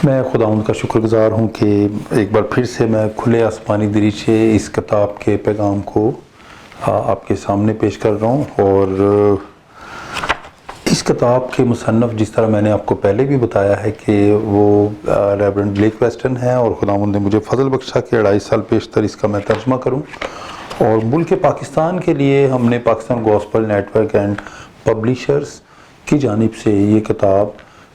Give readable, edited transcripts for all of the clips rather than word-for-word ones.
میں خداوند کا شکر گزار ہوں کہ ایک بار پھر سے میں کھلے آسمانی دریچے اس کتاب کے پیغام کو آپ کے سامنے پیش کر رہا ہوں، اور اس کتاب کے مصنف جس طرح میں نے آپ کو پہلے بھی بتایا ہے کہ وہ ریورنڈ بلیک ویسٹن ہیں، اور خداوند نے مجھے فضل بخشا کہ 2.5 سال پیشتر اس کا میں ترجمہ کروں، اور ملک پاکستان کے لیے ہم نے Pakistan gospel network and publishers کی جانب سے یہ کتاب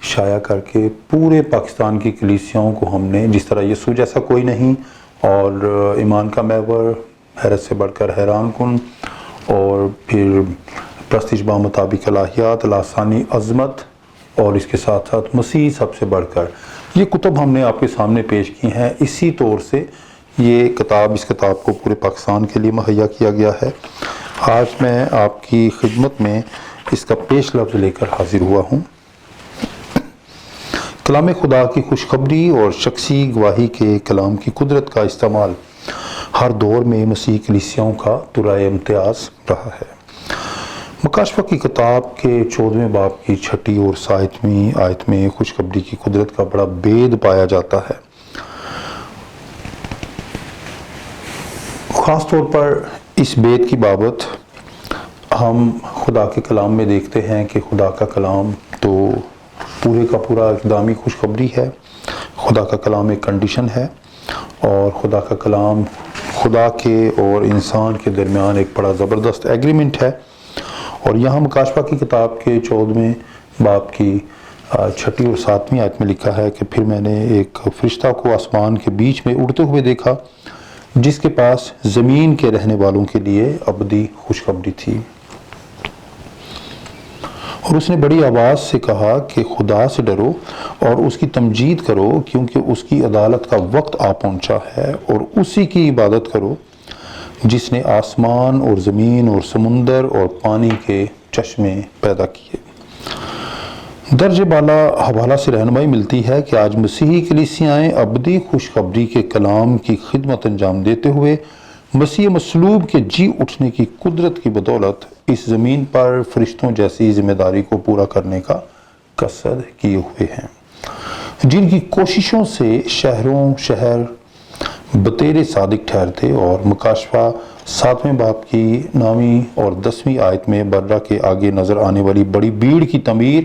شائع کر کے پورے پاکستان کی کلیسیاؤں کو ہم نے، جس طرح یسوع جیسا کوئی نہیں، اور ایمان کا محور، حیرت سے بڑھ کر حیران کن، اور پھر پرستش با مطابق الہیات، لاسانی عظمت، اور اس کے ساتھ ساتھ مسیح سب سے بڑھ کر، یہ کتب ہم نے آپ کے سامنے پیش کی ہیں۔ اسی طور سے اس کتاب کو پورے پاکستان کے لیے مہیا کیا گیا ہے۔ آج میں آپ کی خدمت میں اس کا پیش لفظ لے کر حاضر ہوا ہوں۔ کلام خدا کی خوشخبری اور شخصی گواہی کے کلام کی قدرت کا استعمال ہر دور میں مسیح کلیسیاؤں کا دُرائے امتیاز رہا ہے۔ مکاشفہ کی کتاب کے 14ویں باب کی 6 اور 7ویں آیت میں خوشخبری کی قدرت کا بڑا بید پایا جاتا ہے۔ خاص طور پر اس بید کی بابت ہم خدا کے کلام میں دیکھتے ہیں کہ خدا کا کلام تو پورے کا پورا اقدامی خوشخبری ہے، خدا کا کلام ایک کنڈیشن ہے، اور خدا کا کلام خدا کے اور انسان کے درمیان ایک بڑا زبردست ایگریمنٹ ہے۔ اور یہاں مکاشفہ کی کتاب کے 14ویں باب کی 6 اور 7ویں آیت میں لکھا ہے کہ پھر میں نے ایک فرشتہ کو آسمان کے بیچ میں اڑتے ہوئے دیکھا، جس کے پاس زمین کے رہنے والوں کے لیے ابدی خوشخبری تھی، اور اس نے بڑی آواز سے کہا کہ خدا سے ڈرو اور اس کی تمجید کرو، کیونکہ اس کی عدالت کا وقت آ پہنچا ہے، اور اسی کی عبادت کرو جس نے آسمان اور زمین اور سمندر اور پانی کے چشمے پیدا کیے۔ درج بالا حوالہ سے رہنمائی ملتی ہے کہ آج مسیحی کلیسیائیں ابدی خوشخبری کے کلام کی خدمت انجام دیتے ہوئے مسیح مصلوب کے جی اٹھنے کی قدرت کی بدولت اس زمین پر فرشتوں جیسی ذمہ داری کو پورا کرنے کا قصد کیے ہوئے ہیں، جن کی کوششوں سے شہر بطیر صادق ٹھہرتے، اور مکاشفہ 7ویں باب کی 9ویں اور 10ویں آیت میں برہ کے آگے نظر آنے والی بڑی بھیڑ کی تعمیر،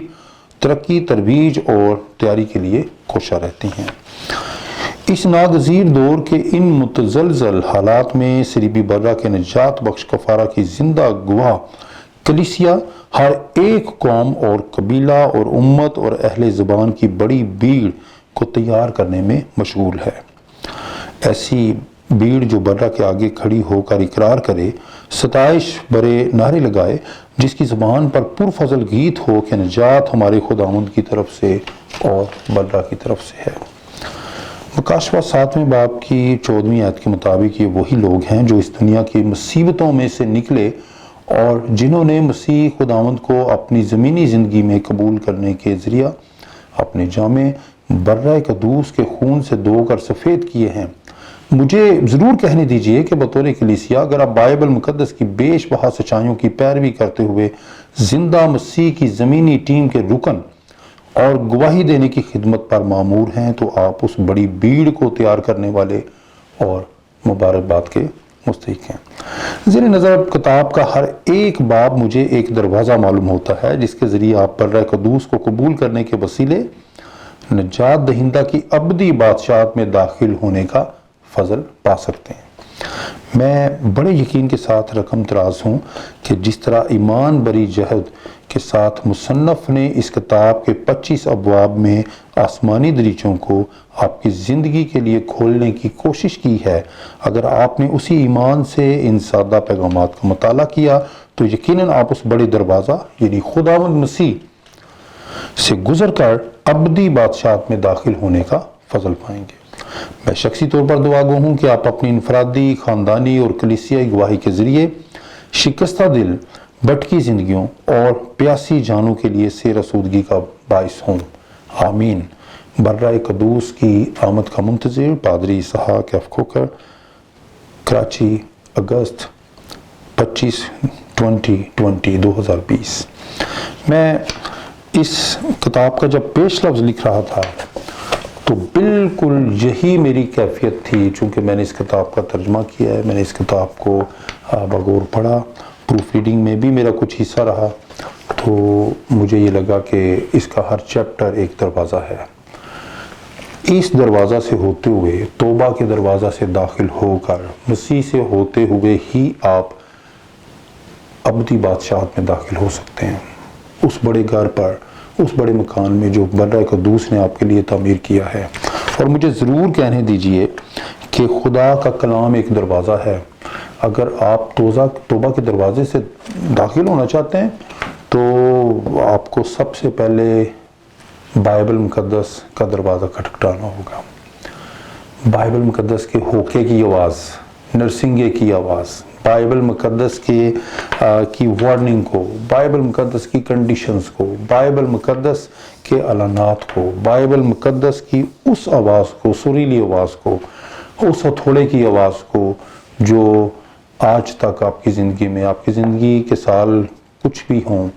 ترقی، ترویج اور تیاری کے لیے کوشاں رہتی ہیں۔ اس ناگزیر دور کے ان متزلزل حالات میں صلیبی برہ کے نجات بخش کفارہ کی زندہ گواہ کلیسیا ہر ایک قوم اور قبیلہ اور امت اور اہل زبان کی بڑی بھیڑ کو تیار کرنے میں مشغول ہے۔ ایسی بھیڑ جو برہ کے آگے کھڑی ہو کر اقرار کرے، ستائش برے نعرے لگائے، جس کی زبان پر پرفضل گیت ہو کہ نجات ہمارے خداوند کی طرف سے اور برہ کی طرف سے ہے۔ مکاشفہ 7ویں باب کی 14ویں آیت کے مطابق یہ وہی لوگ ہیں جو اس دنیا کی مصیبتوں میں سے نکلے، اور جنہوں نے مسیح خداوند کو اپنی زمینی زندگی میں قبول کرنے کے ذریعہ اپنے جامے برہ قدوس کے خون سے دھو کر سفید کیے ہیں۔ مجھے ضرور کہنے دیجئے کہ بطور کلیسیا اگر آپ بائبل مقدس کی بیش بہا سچائیوں کی پیروی کرتے ہوئے زندہ مسیح کی زمینی ٹیم کے رکن اور گواہی دینے کی خدمت پر مامور ہیں، تو آپ اس بڑی بھیڑ کو تیار کرنے والے اور مبارکباد کے مستحق ہیں۔ زیر نظر کتاب کا ہر ایک باب مجھے ایک دروازہ معلوم ہوتا ہے، جس کے ذریعے آپ برہ قدوس کو قبول کرنے کے وسیلے نجات دہندہ کی ابدی بادشاہت میں داخل ہونے کا فضل پا سکتے ہیں۔ میں بڑے یقین کے ساتھ رقم تراز ہوں کہ جس طرح ایمان بری جہد کے ساتھ مصنف نے اس کتاب کے 25 ابواب میں آسمانی دریچوں کو آپ کی زندگی کے لیے کھولنے کی کوشش کی ہے، اگر آپ نے اسی ایمان سے ان سادہ پیغامات کا مطالعہ کیا تو یقیناً آپ اس بڑے دروازہ یعنی خداوند مسیح سے گزر کر ابدی بادشاہت میں داخل ہونے کا فضل پائیں گے۔ میں شخصی طور پر دعا گو ہوں کہ آپ اپنی انفرادی، خاندانی اور کلیسیائی گواہی کے ذریعے شکستہ دل، بھٹکی زندگیوں اور پیاسی جانوں کے لیے سیر آسودگی کا باعث ہوں۔ آمین۔ برہ قدوس کی آمد کا منتظر پادری اسحاق ایف کھوکھر، کراچی، اگست 25/20/2020۔ میں اس کتاب کا جب پیش لفظ لکھ رہا تھا تو بالکل یہی میری کیفیت تھی. چونکہ میں نے اس کتاب کا ترجمہ کیا ہے, میں نے اس کتاب کو بغور پڑھا, پروف ریڈنگ میں بھی میرا کچھ حصہ رہا, تو مجھے یہ لگا کہ اس کا ہر چیپٹر ایک دروازہ ہے. اس دروازہ سے ہوتے ہوئے, توبہ کے دروازہ سے داخل ہو کر, مسیح سے ہوتے ہوئے ہی آپ ابدی بادشاہت میں داخل ہو سکتے ہیں, اس بڑے گھر پر, اس بڑے مکان میں جو برہ قدوس نے آپ کے لیے تعمیر کیا ہے. اور مجھے ضرور کہنے دیجئے کہ خدا کا کلام ایک دروازہ ہے. اگر آپ توبہ کے دروازے سے داخل ہونا چاہتے ہیں تو آپ کو سب سے پہلے بائبل مقدس کا دروازہ کھٹکھٹانا ہوگا. بائبل مقدس کے ہوکے کی آواز, نرسنگے کی آواز, بائبل مقدس کی وارننگ کو, بائبل مقدس کی کنڈیشنز کو, بائبل مقدس کے اعلانات کو, بائبل مقدس کی اس آواز کو, سریلی آواز کو, اس ہتھوڑے کی آواز کو جو آج تک آپ کی زندگی میں, آپ کی زندگی کے سال کچھ بھی ہوں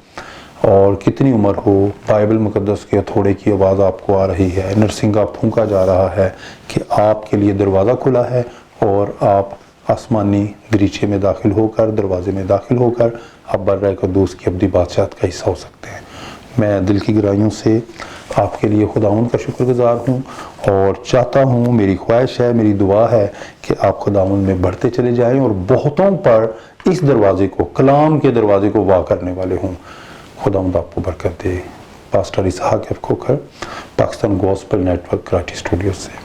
اور کتنی عمر ہو, بائبل مقدس کے ہتھوڑے کی آواز آپ کو آ رہی ہے, نرسنگا پھونکا جا رہا ہے کہ آپ کے لیے دروازہ کھلا ہے اور آپ آسمانی دریچے میں داخل ہو کر, دروازے میں داخل ہو کر آپ برہ قدوس کی ابدی بادشاہت کا حصہ ہو سکتے ہیں. میں دل کی گہرائیوں سے آپ کے لیے خداوند کا شکر گزار ہوں اور چاہتا ہوں, میری خواہش ہے, میری دعا ہے کہ آپ خداوند میں بڑھتے چلے جائیں اور بہتوں پر اس دروازے کو, کلام کے دروازے کو وا کرنے والے ہوں. خداوند آپ کو برکت دے. Pastor Ishaq F Khokhar, Pakistan gospel network Karachi studio سے.